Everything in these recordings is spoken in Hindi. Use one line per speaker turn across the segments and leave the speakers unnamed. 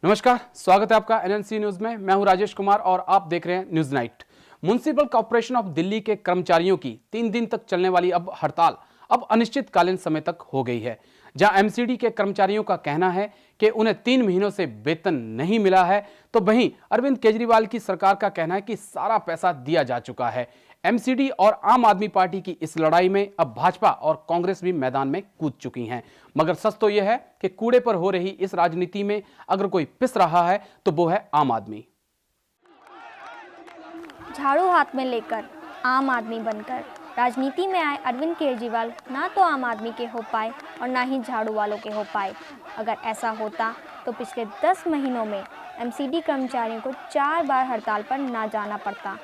नमस्कार, स्वागत है आपका एनएनसी न्यूज में। मैं हूं राजेश कुमार और आप देख रहे हैं news night. Municipal corporation of Delhi के कर्मचारियों की 3 दिन तक चलने वाली अब हड़ताल अब अनिश्चितकालीन समय तक हो गई है। जहां एमसीडी के कर्मचारियों का कहना है कि उन्हें 3 महीनों से वेतन नहीं मिला है, तो वहीं अरविंद केजरीवाल की सरकार का कहना है कि सारा पैसा दिया जा चुका है। एमसीडी और आम आदमी पार्टी की इस लड़ाई में अब भाजपा और कांग्रेस भी मैदान में कूद चुकी हैं। मगर सच तो यह है कि कूड़े पर हो रही इस राजनीति में अगर कोई पिस रहा है तो वो है आम आदमी।
झाड़ू हाथ में लेकर आम आदमी बनकर राजनीति में आए अरविंद केजरीवाल ना तो आम आदमी के हो पाए और ना ही झाड़ू वालों के हो पाए। अगर ऐसा होता तो पिछले 10 महीनों में एमसीडी कर्मचारियों को 4 बार हड़ताल पर ना जाना पड़ता।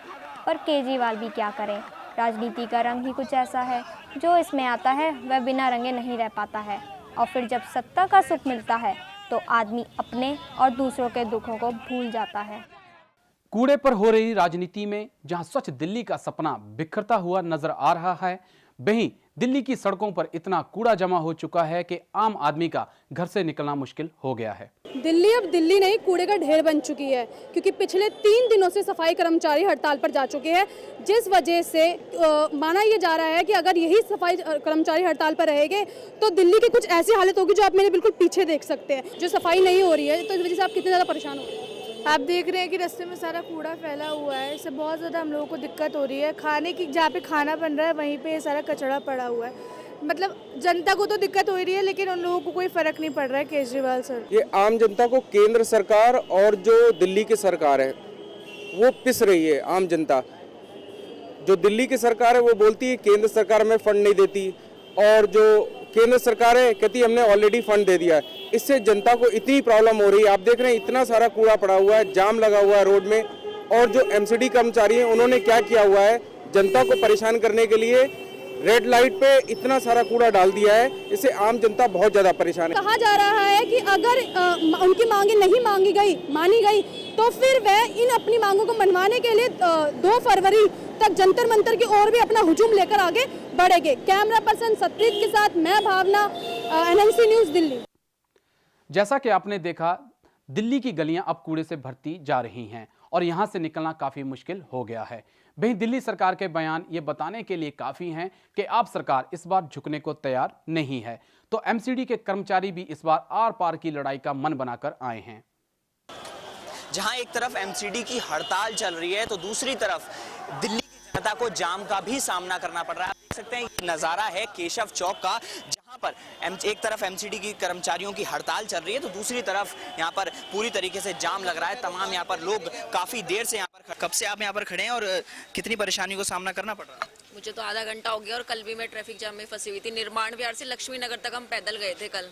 पर केजरीवाल भी क्या करें, राजनीति का रंग ही कुछ ऐसा है, जो इसमें आता है वह बिना रंगे नहीं रह पाता है। और फिर जब सत्ता का सुख मिलता है तो आदमी अपने और दूसरों के दुखों को भूल जाता है।
कूड़े पर हो रही राजनीति में जहां स्वच्छ दिल्ली का सपना बिखरता हुआ नजर आ रहा है, वहीं दिल्ली की सड़कों पर इतना कूड़ा जमा हो चुका है कि आम आदमी का घर से निकलना मुश्किल हो गया है।
दिल्ली अब दिल्ली नहीं, कूड़े का ढेर बन चुकी है, क्योंकि पिछले 3 दिनों से सफाई कर्मचारी हड़ताल पर जा चुके हैं, जिस वजह से माना यह जा रहा है कि अगर यही सफाई कर्मचारी हड़ताल पर रहेंगे तो दिल्ली की कुछ ऐसी हालत होगी जो आप मेरे बिल्कुल पीछे देख सकते हैं। जो सफाई नहीं हो रही है तो इस वजह से आप कितने ज़्यादा परेशान हो रहे हैं।
आप देख रहे हैं कि रास्ते में सारा कूड़ा फैला हुआ है, इससे बहुत ज़्यादा हम लोगों को दिक्कत हो रही है। खाने की जहाँ पे खाना बन रहा है वहीं पे सारा कचरा पड़ा हुआ है। मतलब जनता को तो दिक्कत हो रही है, लेकिन उन लोगों को कोई फर्क नहीं पड़ रहा है केजरीवाल सर।
ये आम जनता को केंद्र सरकार और जो दिल्ली की सरकार है वो पिस रही है। आम जनता, जो दिल्ली की सरकार है वो बोलती है केंद्र सरकार में फंड नहीं देती, और जो केंद्र सरकार है कहती है हमने ऑलरेडी फंड दे दिया है। इससे जनता को इतनी प्रॉब्लम हो रही है। आप देख रहे हैं इतना सारा कूड़ा पड़ा हुआ है, जाम लगा हुआ है रोड में, और जो एमसीडी कर्मचारी हैं उन्होंने क्या किया हुआ है, जनता को परेशान करने के लिए रेड लाइट पे इतना सारा कूड़ा डाल दिया है। इससे आम जनता बहुत ज्यादा परेशान है।
कहा जा रहा है कि अगर उनकी मांगे नहीं मानी गई तो फिर वह इन अपनी मांगों को मनवाने के लिए 2 फरवरी तक जंतर मंतर की ओर भी अपना हुजूम लेकर आगे बढ़ेंगे। कैमरा पर्सन सतप्रीत के साथ मैं भावना, एनएनसी न्यूज दिल्ली।
जैसा कि आपने देखा, दिल्ली की गलियां अब कूड़े से भरती जा रही हैं और यहां से निकलना काफी मुश्किल हो गया है। वहीं दिल्ली सरकार के बयान ये बताने के लिए काफी हैं कि आप सरकार इस बार झुकने को तैयार नहीं है, तो एमसीडी के कर्मचारी भी इस बार आर पार की लड़ाई का मन बनाकर आए हैं।
जहां एक तरफ एमसीडी की हड़ताल चल रही है तो दूसरी तरफ दिल्ली की जनता को जाम का भी सामना करना पड़ रहा है। आप देख सकते हैं ये नजारा है केशव चौक का, जहां पर एक तरफ एमसीडी की कर्मचारियों की हड़ताल चल रही है तो दूसरी तरफ यहां पर पूरी तरीके से जाम लग रहा है। तमाम यहां पर लोग काफी देर से यहां पर, कब से आप यहां पर खड़े हैं और कितनी परेशानियों का सामना करना पड़ रहा है?
मुझे तो आधा घंटा हो गया और कल भी मैं ट्रैफिक जाम में फंसी हुई थी। निर्माण विहार से लक्ष्मी नगर तक हम पैदल गए थे कल,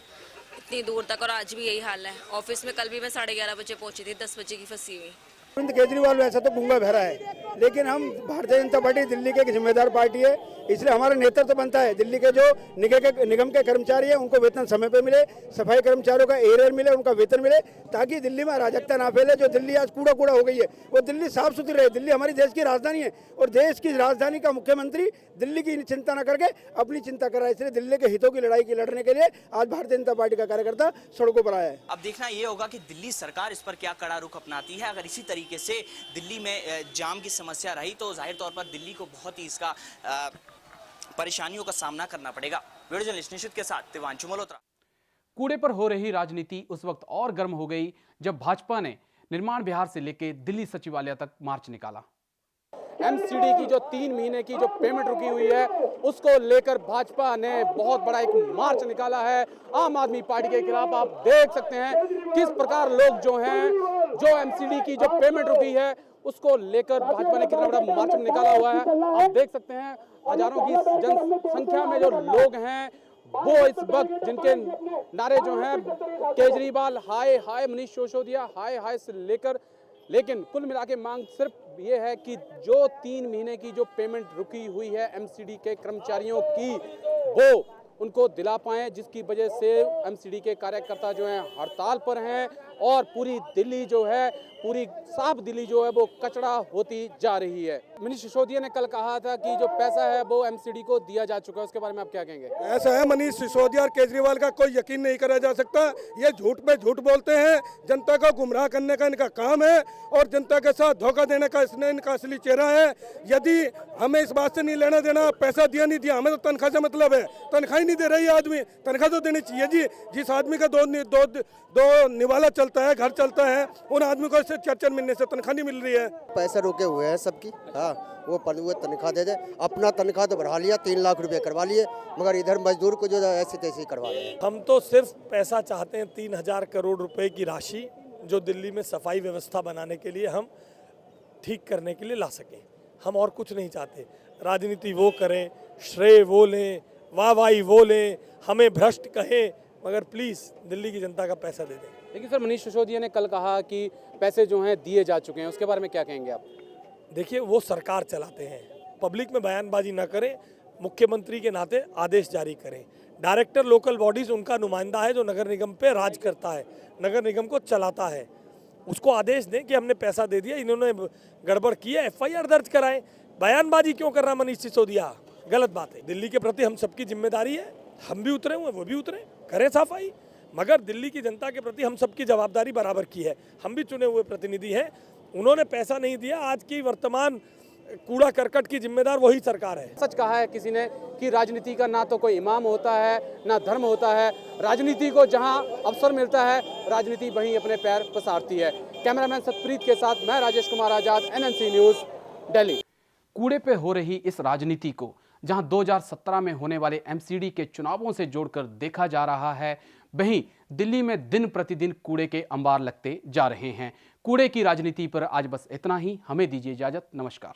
इतनी दूर तक, और आज भी यही हाल है। ऑफिस में कल भी मैं 11:30 बजे पहुंची थी, 10 बजे की फंसी हुई।
अरविंद केजरीवाल वैसा तो गूंगा बहरा है, लेकिन हम भारतीय जनता पार्टी दिल्ली की एक जिम्मेदार पार्टी है, इसलिए हमारा नेतृत्व बनता है। दिल्ली के जो निगम के कर्मचारी हैं उनको वेतन समय पे मिले, सफाई कर्मचारियों का एरियर मिले, उनका वेतन मिले, ताकि दिल्ली में अराजकता ना फैले। जो दिल्ली आज कूड़ा कूड़ा हो गई है वो दिल्ली साफ सुथरी रहे। दिल्ली हमारी देश की राजधानी है और देश की राजधानी का मुख्यमंत्री दिल्ली की चिंता न करके अपनी चिंता कर रहा है। इसलिए दिल्ली के हितों की लड़ाई की लड़ने के लिए आज भारतीय जनता पार्टी का कार्यकर्ता सड़कों पर आया है।
अब देखना ये होगा कि दिल्ली सरकार इस पर क्या कड़ा रुख अपनाती है। अगर इसी तरीके से दिल्ली में जाम की समस्या रही तो जाहिर तौर पर दिल्ली को बहुत ही इसका परेशानियों का सामना करना पड़ेगा। वीडियो जर्नलिस्ट निशित के साथ दिवांशु मल्होत्रा।
कूड़े पर हो रही राजनीति उस वक्त और गर्म हो गई जब भाजपा ने निर्माण विहार से लेकर दिल्ली सचिवालय तक मार्च निकाला। एमसीडी की जो 3 महीने की जो पेमेंट रुकी हुई है उसको लेकर भाजपा ने बहुत बड़ा एक मार्च निकाला है आम आदमी पार्टी के खिलाफ। आप देख सकते हैं किस प्रकार लोग जो हैं, जो एमसीडी की जो पेमेंट रुकी है उसको लेकर भाजपा ने कितना बड़ा मार्च निकाला हुआ है। आप देख सकते हैं हजारों की जनसंख्या में जो लोग हैं वो इस वक्त, जिनके नारे जो हैं केजरीवाल हाय हाय, मनीष सिसोदिया हाय हाय से लेकर, लेकिन कुल मिला के मांग सिर्फ ये है कि जो 3 महीने की जो पेमेंट रुकी हुई है एमसीडी के कर्मचारियों की, वो उनको दिला पाएं, जिसकी वजह से एमसीडी के कार्यकर्ता जो हैं हड़ताल पर हैं और पूरी दिल्ली जो है, पूरी साफ दिल्ली जो है वो कचरा होती जा रही है। मनीष सिसोदिया ने कल कहा था कि जो पैसा है वो एमसीडी को दिया जा चुका है, उसके बारे में आप क्या कहेंगे?
ऐसा है, मनीष सिसोदिया और केजरीवाल का कोई यकीन नहीं करा जा सकता। ये झूठ पे झूठ बोलते हैं, जनता को गुमराह करने का इनका काम है और जनता के साथ धोखा देने का इसने इनका असली चेहरा है। यदि हमें इस बात से नहीं लेना देना, पैसा दिया नहीं दिया, हमें तो तनख्वाह से मतलब है। तनख्वाह ही नहीं दे रही आदमी, तनख्वाह तो देनी चाहिए जी। जिस आदमी का दो निवाला चलता है, घर चलता है, उन आदमी को इससे 4-4 महीने से तनख्वाह नहीं मिल रही है।
पैसे रुके हुए हैं सबकी, हाँ, वो तनख्वाह दे दे। अपना तनख्वाह तो बढ़ा लिया, 3 लाख रुपए करवा लिए, मगर इधर मजदूर को जो ऐसे तैसे ही करवा रहे हैं।
हम तो सिर्फ पैसा चाहते हैं, 3000 करोड़ रुपए की राशि जो दिल्ली में सफाई व्यवस्था बनाने के लिए हम ठीक करने के लिए ला सकें। हम और कुछ नहीं चाहते। राजनीति वो करें, श्रेय वो लें, वाहवाही वो लें, हमें भ्रष्ट कहें, मगर प्लीज़ दिल्ली की जनता का पैसा दे दें।
लेकिन सर, मनीष सिसोदिया ने कल कहा कि पैसे जो हैं दिए जा चुके हैं, उसके बारे में क्या कहेंगे आप?
देखिए, वो सरकार चलाते हैं, पब्लिक में बयानबाजी ना करें, मुख्यमंत्री के नाते आदेश जारी करें। डायरेक्टर लोकल बॉडीज़ उनका नुमाइंदा है जो नगर निगम पे राज करता है, नगर निगम को चलाता है। उसको आदेश दें कि हमने पैसा दे दिया, इन्होंने गड़बड़ की है, FIR दर्ज कराएं। बयानबाजी क्यों कर रहा मनीष सिसोदिया? गलत बात है। दिल्ली के प्रति हम सबकी जिम्मेदारी है, हम भी उतरे हुए, वो भी उतरे, करें सफाई, मगर दिल्ली की जनता के प्रति हम सबकी जवाबदारी बराबर की है। हम भी चुने हुए प्रतिनिधि हैं, उन्होंने पैसा नहीं दिया। आज की वर्तमान कूड़ा करकट की जिम्मेदार वही सरकार है।
सच कहा है किसी ने कि राजनीति का ना तो कोई इमाम होता है ना धर्म होता है, राजनीति को जहां अवसर मिलता है राजनीति वहीं अपने पैर पसारती है। कैमरामैन सतप्रीत के साथ मैं राजेश कुमार आजाद, NNC न्यूज़, दिल्ली। कूड़े पे हो रही इस राजनीति को जहां 2017 में होने वाले एमसीडी के चुनावों से जोड़कर देखा जा रहा है, वहीं दिल्ली में दिन प्रतिदिन कूड़े के अंबार लगते जा रहे हैं। कूड़े की राजनीति पर आज बस इतना ही। हमें दीजिए इजाजत। नमस्कार।